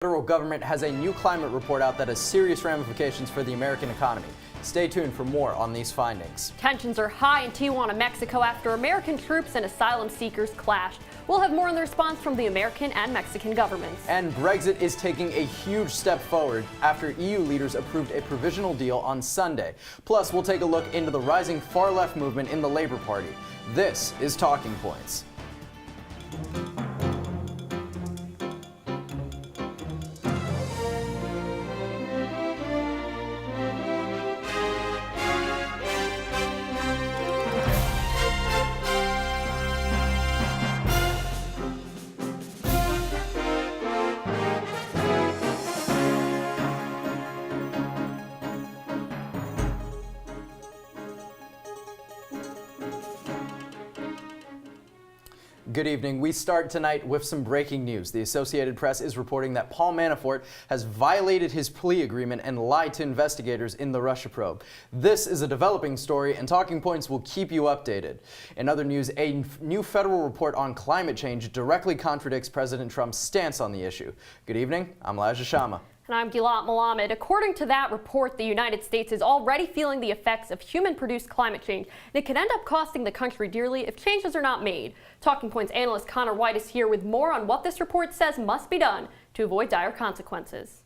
The federal government has a new climate report out that has serious ramifications for the American economy. Stay tuned for more on these findings. Tensions are high in Tijuana, Mexico after American troops and asylum seekers clashed. We'll have more on the response from the American and Mexican governments. And Brexit is taking a huge step forward after EU leaders approved a provisional deal on Sunday. Plus, we'll take a look into the rising far-left movement in the Labour Party. This is Talking Points. Good evening. We start tonight with some breaking news. The Associated Press is reporting that Paul Manafort has violated his plea agreement and lied to investigators in the Russia probe. This is a developing story, and Talking Points will keep you updated. In other news, a new federal report on climate change directly contradicts President Trump's stance on the issue. Good evening. I'm Shama. And I'm Gilat, Melamed. According to that report, the United States is already feeling the effects of human-produced climate change, and it could end up costing the country dearly if changes are not made. Talking Points analyst Conor Wight is here with more on what this report says must be done to avoid dire consequences.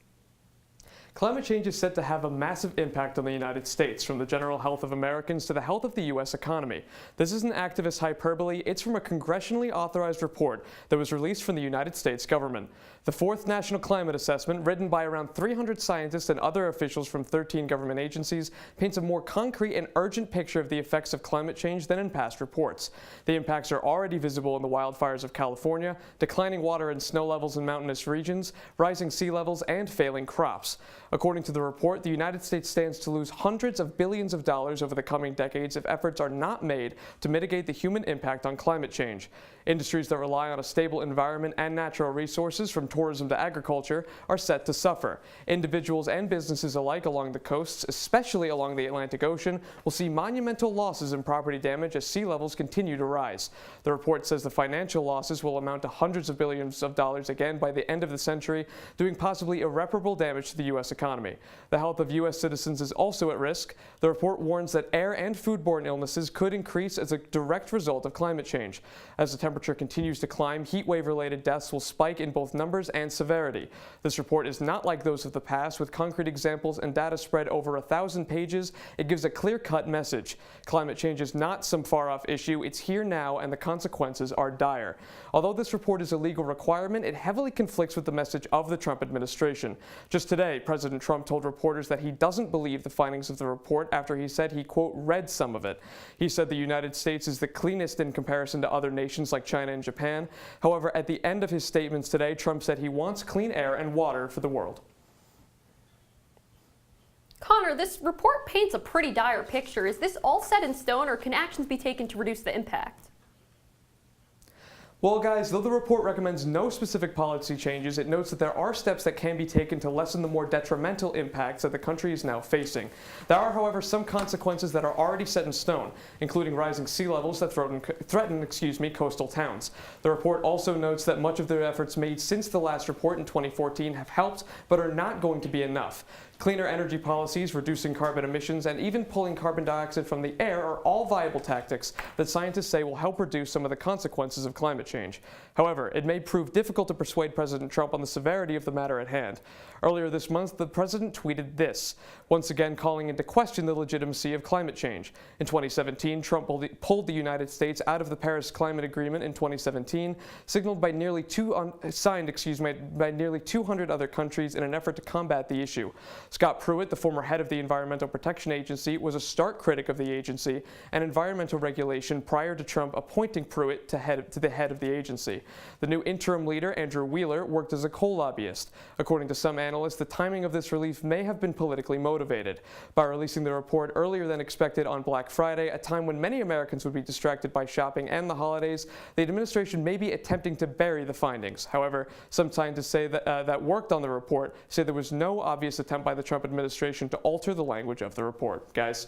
Climate change is set to have a massive impact on the United States, from the general health of Americans to the health of the U.S. economy. This isn't activist hyperbole, it's from a congressionally authorized report that was released from the United States government. The fourth National Climate Assessment, written by around 300 scientists and other officials from 13 government agencies, paints a more concrete and urgent picture of the effects of climate change than in past reports. The impacts are already visible in the wildfires of California, declining water and snow levels in mountainous regions, rising sea levels, and failing crops. According to the report, the United States stands to lose hundreds of billions of dollars over the coming decades if efforts are not made to mitigate the human impact on climate change. Industries that rely on a stable environment and natural resources, from tourism to agriculture, are set to suffer. Individuals and businesses alike along the coasts, especially along the Atlantic Ocean, will see monumental losses in property damage as sea levels continue to rise. The report says the financial losses will amount to hundreds of billions of dollars again by the end of the century, doing possibly irreparable damage to the U.S. economy. The health of U.S. citizens is also at risk. The report warns that air and foodborne illnesses could increase as a direct result of climate change. As the temperature continues to climb, heat wave-related deaths will spike in both numbers and severity. This report is not like those of the past, with concrete examples and data spread over 1,000 pages. It gives a clear-cut message. Climate change is not some far-off issue. It's here now, and the consequences are dire. Although this report is a legal requirement, it heavily conflicts with the message of the Trump administration. Just today, President Trump told reporters that he doesn't believe the findings of the report after he said he, quote, read some of it. He said the United States is the cleanest in comparison to other nations like China and Japan. However, at the end of his statements today, Trump said he wants clean air and water for the world. Connor, this report paints a pretty dire picture. Is this all set in stone, or can actions be taken to reduce the impact? Well, guys, though the report recommends no specific policy changes, it notes that there are steps that can be taken to lessen the more detrimental impacts that the country is now facing. There are, however, some consequences that are already set in stone, including rising sea levels that threaten coastal towns. The report also notes that much of the efforts made since the last report in 2014 have helped, but are not going to be enough. Cleaner energy policies, reducing carbon emissions, and even pulling carbon dioxide from the air are all viable tactics that scientists say will help reduce some of the consequences of climate change. However, it may prove difficult to persuade President Trump on the severity of the matter at hand. Earlier this month, the president tweeted this, once again calling into question the legitimacy of climate change. In 2017, Trump pulled the United States out of the Paris Climate Agreement in 2017, signaled by signed by nearly 200 other countries in an effort to combat the issue. Scott Pruitt, the former head of the Environmental Protection Agency, was a stark critic of the agency and environmental regulation prior to Trump appointing Pruitt to the head of the agency. The new interim leader, Andrew Wheeler, worked as a coal lobbyist. According to some analysts, the timing of this relief may have been politically motivated. By releasing the report earlier than expected on Black Friday, a time when many Americans would be distracted by shopping and the holidays, the administration may be attempting to bury the findings. However, some scientists say that worked on the report say there was no obvious attempt by the Trump administration to alter the language of the report. Guys.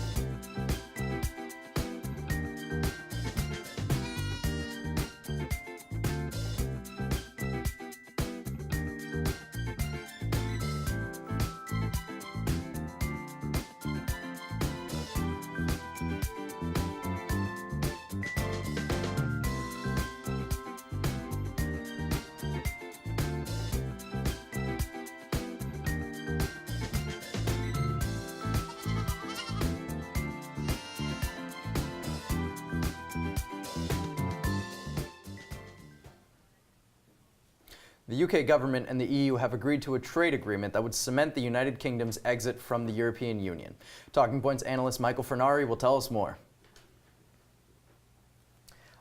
The UK government and the EU have agreed to a trade agreement that would cement the United Kingdom's exit from the European Union. Talking Points analyst Michael Furnari will tell us more.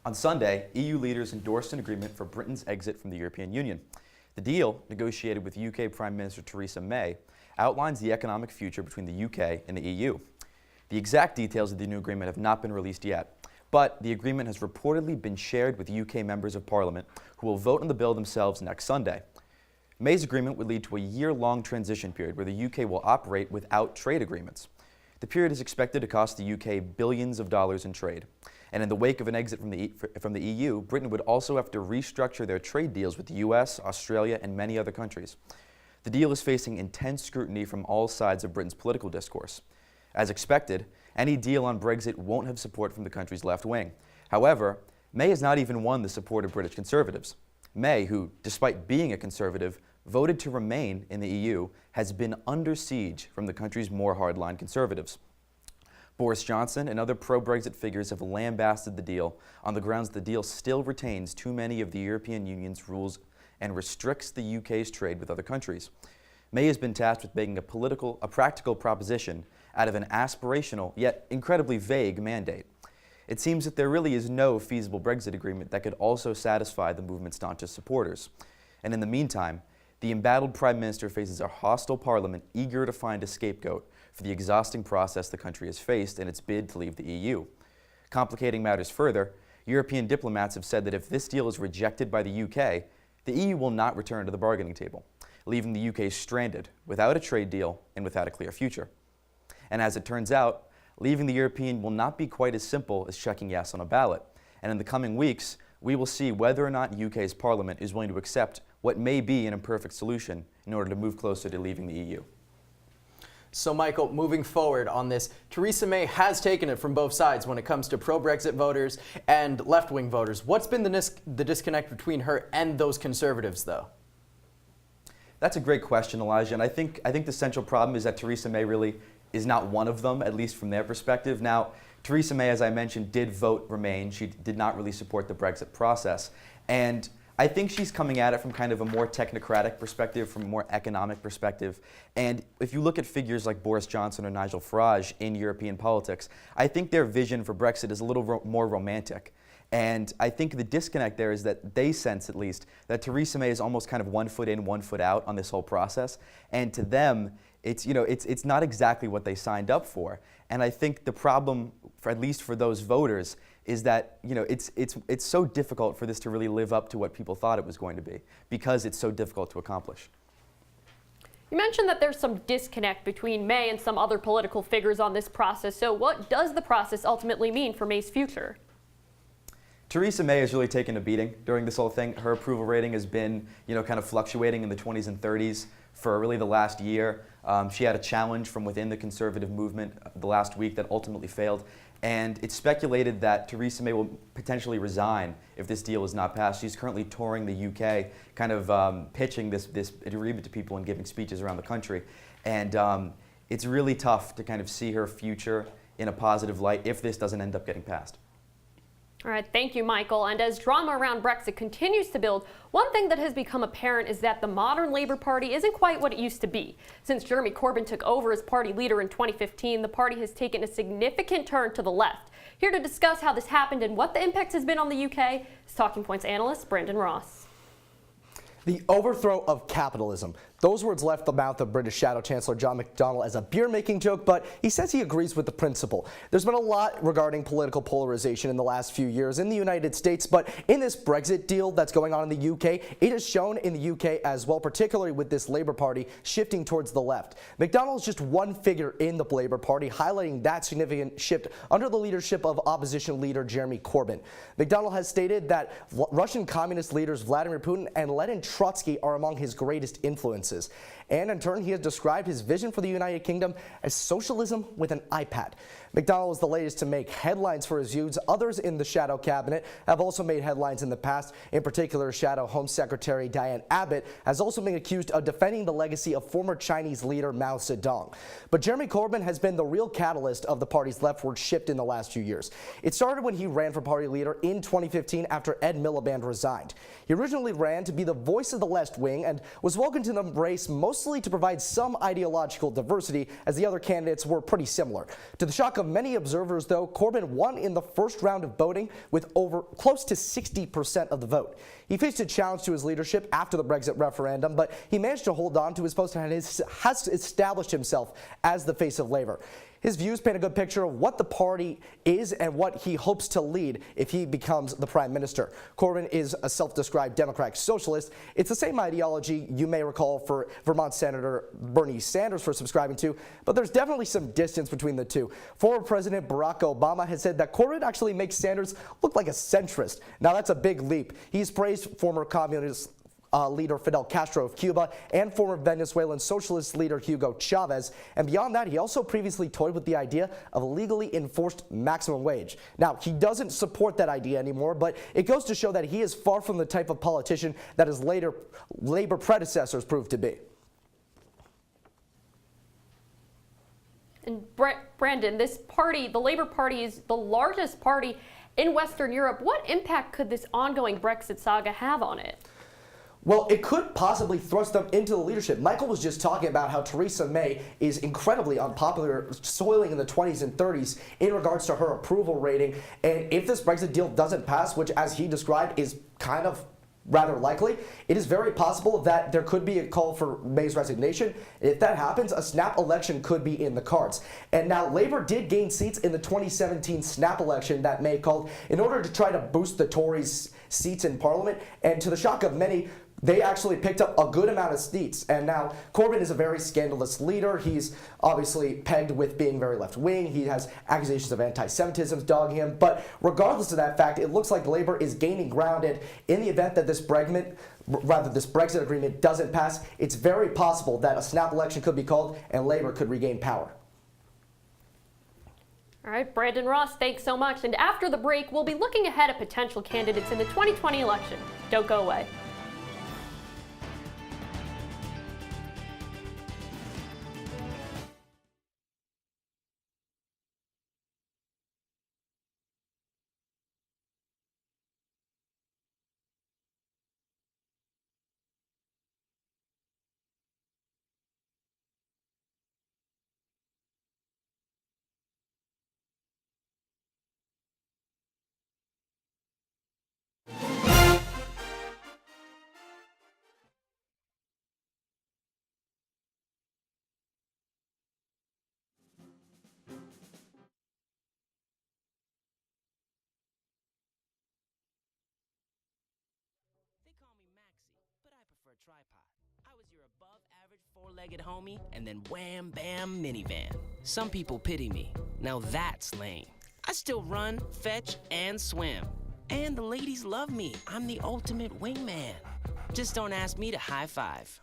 On Sunday, EU leaders endorsed an agreement for Britain's exit from the European Union. The deal, negotiated with UK Prime Minister Theresa May, outlines the economic future between the UK and the EU. The exact details of the new agreement have not been released yet, but the agreement has reportedly been shared with UK members of Parliament who will vote on the bill themselves next Sunday. May's agreement would lead to a year-long transition period where the UK will operate without trade agreements. The period is expected to cost the UK billions of dollars in trade. And in the wake of an exit from the EU, Britain would also have to restructure their trade deals with the US, Australia, and many other countries. The deal is facing intense scrutiny from all sides of Britain's political discourse. As expected, any deal on Brexit won't have support from the country's left wing. However, May has not even won the support of British Conservatives. May, who, despite being a Conservative, voted to remain in the EU, has been under siege from the country's more hardline Conservatives. Boris Johnson and other pro-Brexit figures have lambasted the deal on the grounds the deal still retains too many of the European Union's rules and restricts the UK's trade with other countries. May has been tasked with making a practical proposition out of an aspirational yet incredibly vague mandate. It seems that there really is no feasible Brexit agreement that could also satisfy the movement's staunchest supporters. And in the meantime, the embattled Prime Minister faces a hostile Parliament eager to find a scapegoat for the exhausting process the country has faced in its bid to leave the EU. Complicating matters further, European diplomats have said that if this deal is rejected by the UK, the EU will not return to the bargaining table, leaving the UK stranded without a trade deal and without a clear future. And as it turns out, leaving the European will not be quite as simple as checking yes on a ballot. And in the coming weeks, we will see whether or not UK's Parliament is willing to accept what may be an imperfect solution in order to move closer to leaving the EU. So, Michael, moving forward on this, Theresa May has taken it from both sides when it comes to pro-Brexit voters and left-wing voters. What's been the disconnect between her and those Conservatives, though? That's a great question, Elijah, and I think the central problem is that Theresa May really is not one of them, at least from their perspective. Now, Theresa May, as I mentioned, did vote Remain. She did not really support the Brexit process. And I think she's coming at it from kind of a more technocratic perspective, from a more economic perspective. And if you look at figures like Boris Johnson or Nigel Farage in European politics, I think their vision for Brexit is a little more romantic. And I think the disconnect there is that they sense, at least, that Theresa May is almost kind of 1 foot in, 1 foot out on this whole process. And to them, it's not exactly what they signed up for. And I think the problem, at least for those voters, is that it's so difficult for this to really live up to what people thought it was going to be, because it's so difficult to accomplish. You mentioned that there's some disconnect between May and some other political figures on this process. So what does the process ultimately mean for May's future? Theresa May has really taken a beating during this whole thing. Her approval rating has been, kind of fluctuating in the 20s and 30s for really the last year. She had a challenge from within the Conservative movement the last week that ultimately failed. And it's speculated that Theresa May will potentially resign if this deal is not passed. She's currently touring the UK, kind of pitching this agreement to people and giving speeches around the country. And it's really tough to kind of see her future in a positive light if this doesn't end up getting passed. All right, thank you, Michael. And as drama around Brexit continues to build, one thing that has become apparent is that the modern Labour Party isn't quite what it used to be. Since Jeremy Corbyn took over as party leader in 2015, the party has taken a significant turn to the left. Here to discuss how this happened and what the impact has been on the UK is Talking Points analyst Brandon Ross. The overthrow of capitalism. Those words left the mouth of British Shadow Chancellor John McDonnell as a beer-making joke, but he says he agrees with the principle. There's been a lot regarding political polarization in the last few years in the United States, but in this Brexit deal that's going on in the UK, it is shown in the UK as well, particularly with this Labour Party shifting towards the left. McDonnell is just one figure in the Labour Party, highlighting that significant shift under the leadership of opposition leader Jeremy Corbyn. McDonnell has stated that Russian communist leaders Vladimir Putin and Lenin Trotsky are among his greatest influences. And in turn, he has described his vision for the United Kingdom as socialism with an iPad. McDonnell was the latest to make headlines for his views. Others in the shadow cabinet have also made headlines in the past. In particular, Shadow Home Secretary Diane Abbott has also been accused of defending the legacy of former Chinese leader Mao Zedong. But Jeremy Corbyn has been the real catalyst of the party's leftward shift in the last few years. It started when he ran for party leader in 2015 after Ed Miliband resigned. He originally ran to be the voice of the left wing and was welcomed to the race mostly to provide some ideological diversity, as the other candidates were pretty similar. To the shock of many observers, though, Corbyn won in the first round of voting with close to 60% of the vote. He faced a challenge to his leadership after the Brexit referendum, but he managed to hold on to his post and has established himself as the face of Labour. His views paint a good picture of what the party is and what he hopes to lead if he becomes the prime minister. Corbyn is a self-described democratic socialist. It's the same ideology you may recall for Vermont Senator Bernie Sanders for subscribing to, but there's definitely some distance between the two. Former President Barack Obama has said that Corbyn actually makes Sanders look like a centrist. Now that's a big leap. He's praised former communist leader Fidel Castro of Cuba and former Venezuelan socialist leader Hugo Chavez. And beyond that, he also previously toyed with the idea of a legally enforced maximum wage. Now, he doesn't support that idea anymore, but it goes to show that he is far from the type of politician that his later Labor predecessors proved to be. And Brandon, this party, the Labour Party, is the largest party in Western Europe. What impact could this ongoing Brexit saga have on it? Well, it could possibly thrust them into the leadership. Michael was just talking about how Theresa May is incredibly unpopular, soiling in the 20s and 30s in regards to her approval rating. And if this Brexit deal doesn't pass, which as he described is kind of rather likely, it is very possible that there could be a call for May's resignation. If that happens, a snap election could be in the cards. And now Labour did gain seats in the 2017 snap election that May called in order to try to boost the Tories' seats in Parliament. And to the shock of many, they actually picked up a good amount of seats. And now Corbyn is a very scandalous leader. He's obviously pegged with being very left-wing. He has accusations of anti-Semitism dogging him. But regardless of that fact, it looks like Labour is gaining ground. And in the event that this Brexit agreement doesn't pass, it's very possible that a snap election could be called and Labour could regain power. All right, Brandon Ross, thanks so much. And after the break, we'll be looking ahead at potential candidates in the 2020 election. Don't go away. They call me Maxie, but I prefer tripod. I was your above-average four-legged homie, and then wham, bam, minivan. Some people pity me. Now that's lame. I still run, fetch, and swim. And the ladies love me. I'm the ultimate wingman. Just don't ask me to high five.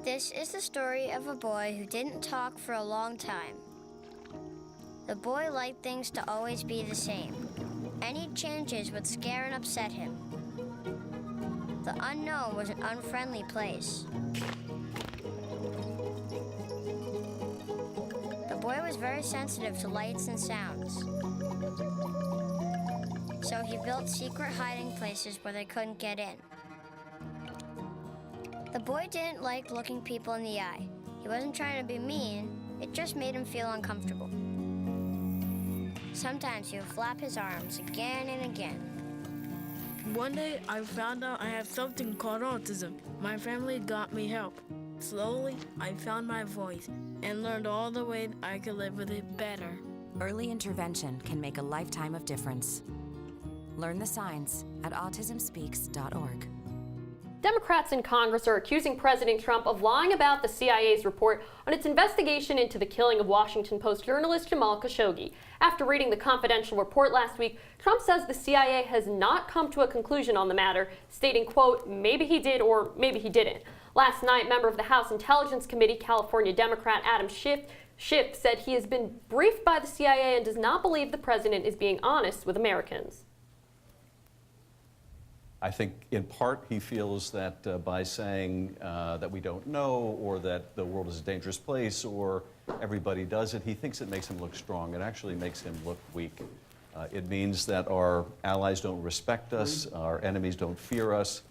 This is the story of a boy who didn't talk for a long time. The boy liked things to always be the same. Any changes would scare and upset him. The unknown was an unfriendly place. The boy was very sensitive to lights and sounds. So he built secret hiding places where they couldn't get in. The boy didn't like looking people in the eye. He wasn't trying to be mean, it just made him feel uncomfortable. Sometimes he would flap his arms again and again. One day, I found out I have something called autism. My family got me help. Slowly, I found my voice and learned all the ways I could live with it better. Early intervention can make a lifetime of difference. Learn the signs at autismspeaks.org. Democrats in Congress are accusing President Trump of lying about the CIA's report on its investigation into the killing of Washington Post journalist Jamal Khashoggi. After reading the confidential report last week, Trump says the CIA has not come to a conclusion on the matter, stating, quote, maybe he did or maybe he didn't. Last night, member of the House Intelligence Committee, California Democrat Adam Schiff, said he has been briefed by the CIA and does not believe the president is being honest with Americans. I think in part he feels that by saying that we don't know, or that the world is a dangerous place, or everybody does it, he thinks it makes him look strong. It actually makes him look weak. It means that our allies don't respect us, our enemies don't fear us.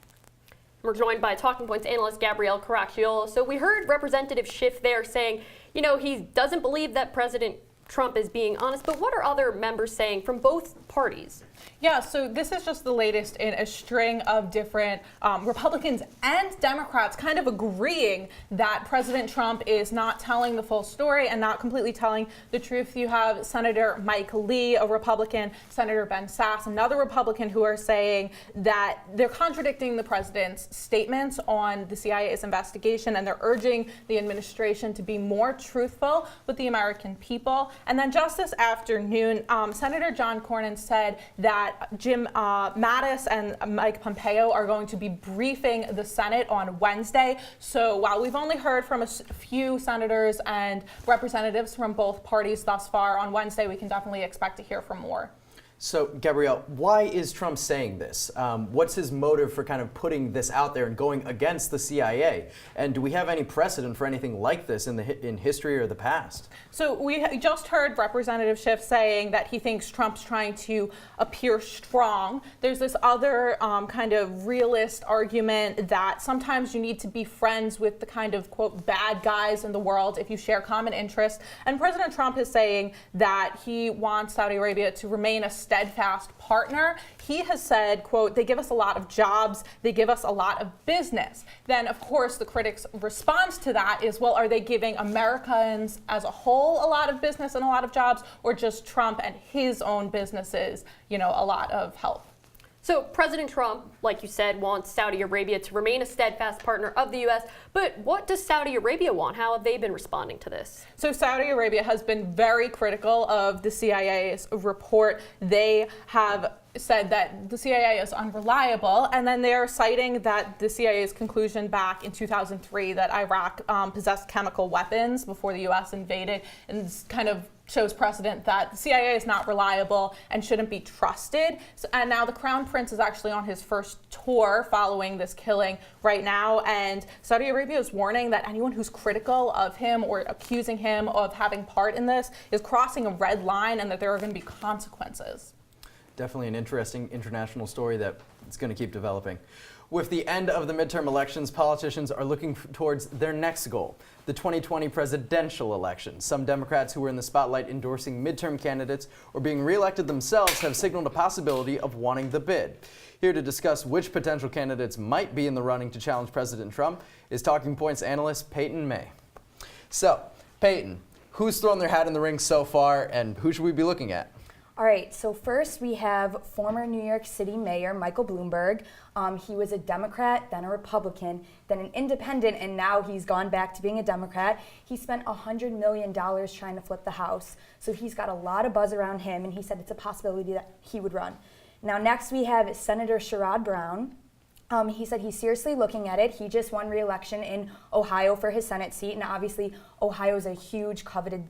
We're joined by Talking Points analyst Gabrielle Caracciolo. So we heard Representative Schiff there saying, you know, he doesn't believe that President Trump is being honest, but what are other members saying from both parties? Yeah, so this is just the latest in a string of different Republicans and Democrats kind of agreeing that President Trump is not telling the full story and not completely telling the truth. You have Senator Mike Lee, a Republican, Senator Ben Sasse, another Republican, who are saying that they're contradicting the president's statements on the CIA's investigation, and they're urging the administration to be more truthful with the American people. And then just this afternoon, Senator John Cornyn said that Jim Mattis and Mike Pompeo are going to be briefing the Senate on Wednesday. So while we've only heard from a few senators and representatives from both parties thus far, on Wednesday we can definitely expect to hear from more. So, Gabrielle, why is Trump saying this? What's his motive for kind of putting this out there and going against the CIA? And do we have any precedent for anything like this in history or the past? So we just heard Representative Schiff saying that he thinks Trump's trying to appear strong. There's this other kind of realist argument that sometimes you need to be friends with the kind of, quote, bad guys in the world if you share common interests. And President Trump is saying that he wants Saudi Arabia to remain a steadfast partner. He has said, quote, they give us a lot of jobs, they give us a lot of business. Then, of course, the critics' response to that is, well, are they giving Americans as a whole a lot of business and a lot of jobs, or just Trump and his own businesses, you know, a lot of help? So President Trump, like you said, wants Saudi Arabia to remain a steadfast partner of the U.S., but what does Saudi Arabia want? How have they been responding to this? So Saudi Arabia has been very critical of the CIA's report. They have said that the CIA is unreliable, and then they're citing that the CIA's conclusion back in 2003 that Iraq possessed chemical weapons before the U.S. invaded, and kind of shows precedent that the CIA is not reliable and shouldn't be trusted. So, and now the Crown Prince is actually on his first tour following this killing right now, and Saudi Arabia is warning that anyone who's critical of him or accusing him of having part in this is crossing a red line, and that there are going to be consequences. Definitely an interesting international story that is going to keep developing. With the end of the midterm elections, politicians are looking towards their next goal, the 2020 presidential election. Some Democrats who were in the spotlight endorsing midterm candidates or being reelected themselves have signaled a possibility of wanting the bid. Here to discuss which potential candidates might be in the running to challenge President Trump is Talking Points analyst Payton May. So, Payton, who's thrown their hat in the ring so far, and who should we be looking at? All right, so first we have former New York City Mayor Michael Bloomberg. He was a Democrat, then a Republican, then an independent, and now he's gone back to being a Democrat. He spent $100 million trying to flip the House, so he's got a lot of buzz around him, and he said it's a possibility that he would run. Now next we have Senator Sherrod Brown. He said he's seriously looking at it. He just won re-election in Ohio for his Senate seat, and obviously Ohio is a huge coveted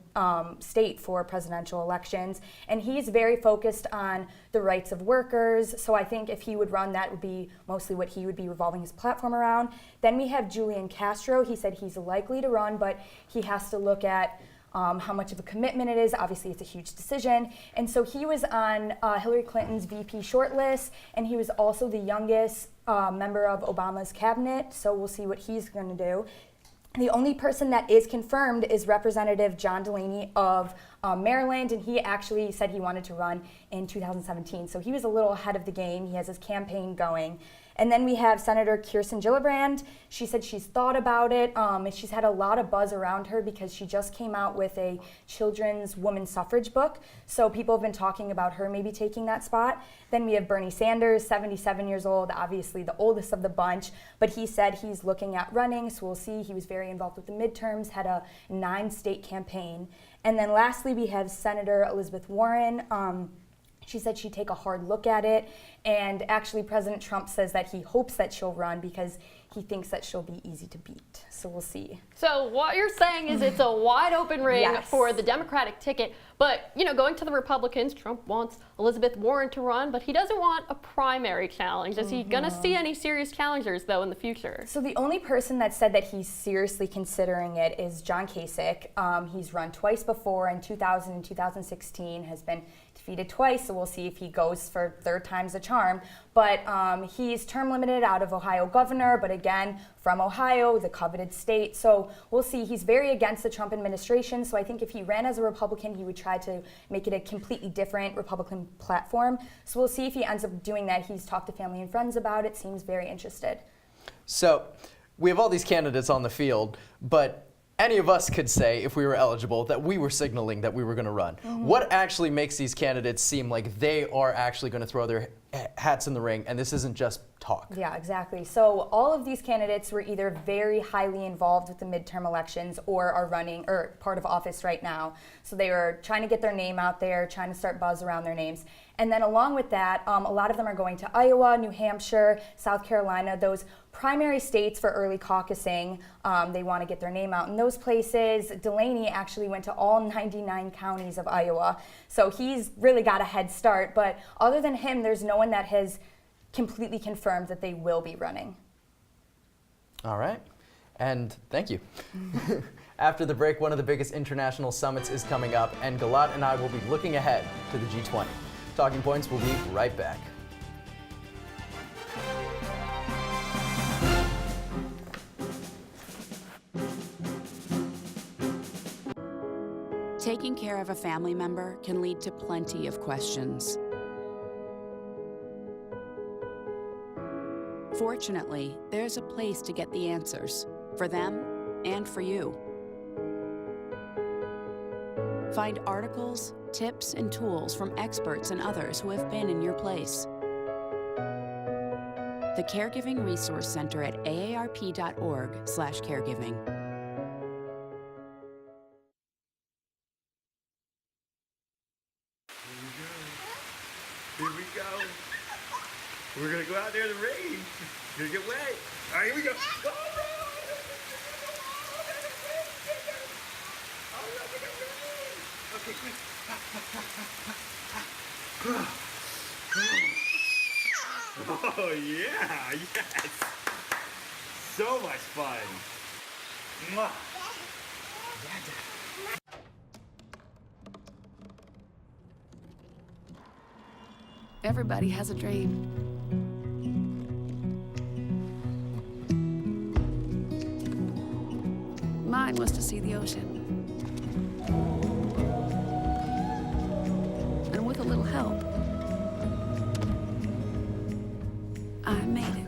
state for presidential elections, and he's very focused on the rights of workers, so I think if he would run, that would be mostly what he would be revolving his platform around. Then we have Julian Castro. He said he's likely to run, but he has to look at how much of a commitment it is. Obviously, it's a huge decision. And so he was on Hillary Clinton's VP shortlist, and he was also the youngest member of Obama's cabinet, so we'll see what he's going to do. The only person that is confirmed is Representative John Delaney of Maryland, and he actually said he wanted to run in 2017. So he was a little ahead of the game. He has his campaign going. And then we have Senator Kirsten Gillibrand. She said she's thought about it. And she's had a lot of buzz around her because she just came out with a children's women's suffrage book. So people have been talking about her maybe taking that spot. Then we have Bernie Sanders, 77 years old, obviously the oldest of the bunch. But he said he's looking at running, so we'll see. He was very involved with the midterms, had a 9-state campaign. And then lastly, we have Senator Elizabeth Warren. She said she'd take a hard look at it, and actually President Trump says that he hopes that she'll run because he thinks that she'll be easy to beat. So we'll see. So what you're saying is it's a wide open ring for the Democratic ticket, but going to the Republicans, Trump wants Elizabeth Warren to run, but he doesn't want a primary challenge. Is he going to see any serious challengers though in the future? So the only person that said that he's seriously considering it is John Kasich. He's run twice before in 2000 and 2016, has been defeated twice, so we'll see if he goes for third time's a charm. But he's term limited out of Ohio governor, but again, from Ohio, the coveted state. So we'll see. He's very against the Trump administration, so I think if he ran as a Republican, he would try to make it a completely different Republican platform. So we'll see if he ends up doing that. He's talked to family and friends about it, seems very interested. So we have all these candidates on the field, but any of us could say, if we were eligible, that we were signaling that we were going to run. What actually makes these candidates seem like they are actually going to throw their hats in the ring, and this isn't just talk? Yeah, exactly. So all of these candidates were either very highly involved with the midterm elections or are running or part of office right now. So they were trying to get their name out there, trying to start buzz around their names. And then along with that, a lot of them are going to Iowa, New Hampshire, South Carolina, those primary states for early caucusing. They want to get their name out in those places. Delaney actually went to all 99 counties of Iowa. So he's really got a head start. But other than him, there's no one that has completely confirmed that they will be running. All right. And thank you. After the break, one of the biggest international summits is coming up, and Gilat and I will be looking ahead to the G20. Talking Points will be right back. Taking care of a family member can lead to plenty of questions. Fortunately, there's a place to get the answers, for them and for you. Find articles, tips, and tools from experts and others who have been in your place. The Caregiving Resource Center at aarp.org/caregiving. Here we go. We're gonna go out there in the rain. Gonna get wet. All right, here we go. Go, okay, quick. Oh yeah, yes. So much fun. Mwah. Everybody has a dream. Mine was to see the ocean. And with a little help, I made it.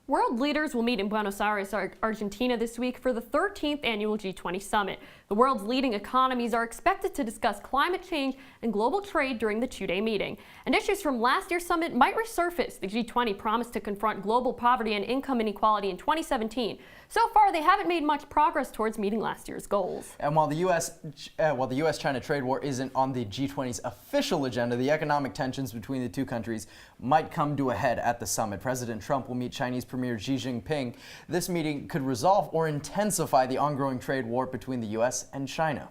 World leaders will meet in Buenos Aires, Argentina this week for the 13th annual G20 Summit. The world's leading economies are expected to discuss climate change and global trade during the two-day meeting. And issues from last year's summit might resurface. The G20 promised to confront global poverty and income inequality in 2017. So far, they haven't made much progress towards meeting last year's goals. And while the U.S.-China trade war isn't on the G20's official agenda, the economic tensions between the two countries might come to a head at the summit. President Trump will meet Chinese Premier Xi Jinping. This meeting could resolve or intensify the ongoing trade war between the U.S. and China.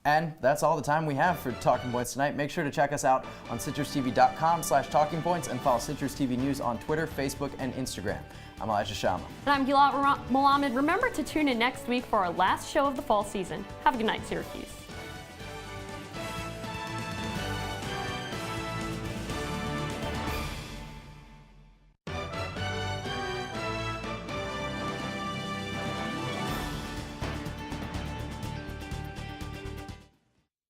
And that's all the time we have for Talking Points tonight. Make sure to check us out on CitrusTV.com/TalkingPoints and follow Citrus TV News on Twitter, Facebook, and Instagram. I'm Elijah Shama. And I'm Gilat Melamed. Remember to tune in next week for our last show of the fall season. Have a good night, Syracuse.